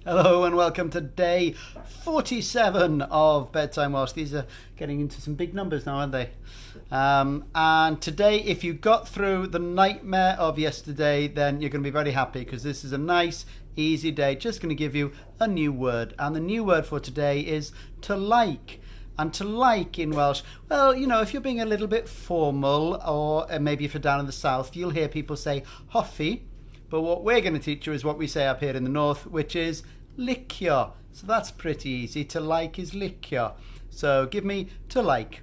Hello and welcome to day 47 of Bedtime Welsh. These are getting into some big numbers now, aren't they? And today, if you got through the nightmare of yesterday, then you're going to be very happy because this is a nice, easy day. Just going to give you a new word. And the new word for today is to like. And to like in Welsh, well, you know, if you're being a little bit formal or maybe if you're down in the south, you'll hear people say hoffi. But what we're going to teach you is what we say up here in the north, which is licio. So that's pretty easy. To like is licio. So give me to like.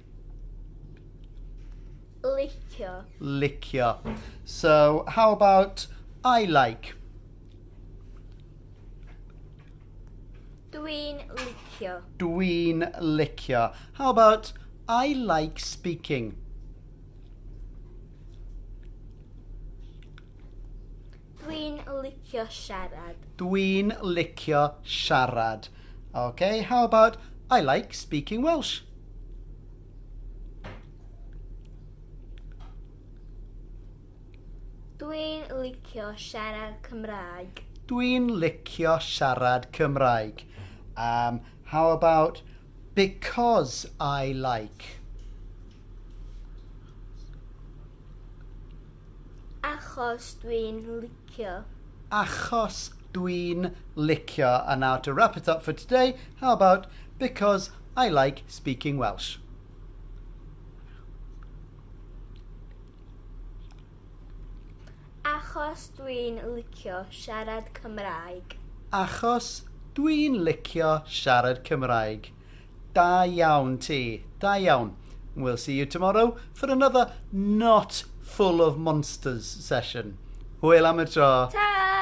Licio. Licio. So how about I like? Dwi'n licio. Dwi'n licio. How about I like speaking? Dwi'n licio siarad. Dwi'n licio siarad. Okay, how about I like speaking Welsh? Dwi'n licio siarad Cymraeg. Dwi'n licio siarad Cymraeg. How about because I like? Achos dwi'n licio. Achos dwi'n licio. And now to wrap it up for today, how about because I like speaking Welsh? Achos dwi'n licio siarad Cymraeg. Achos dwi'n licio siarad Cymraeg. Da iawn ti, da iawn. We'll see you tomorrow for another not full of monsters session. Hwyl am y tro. Ta!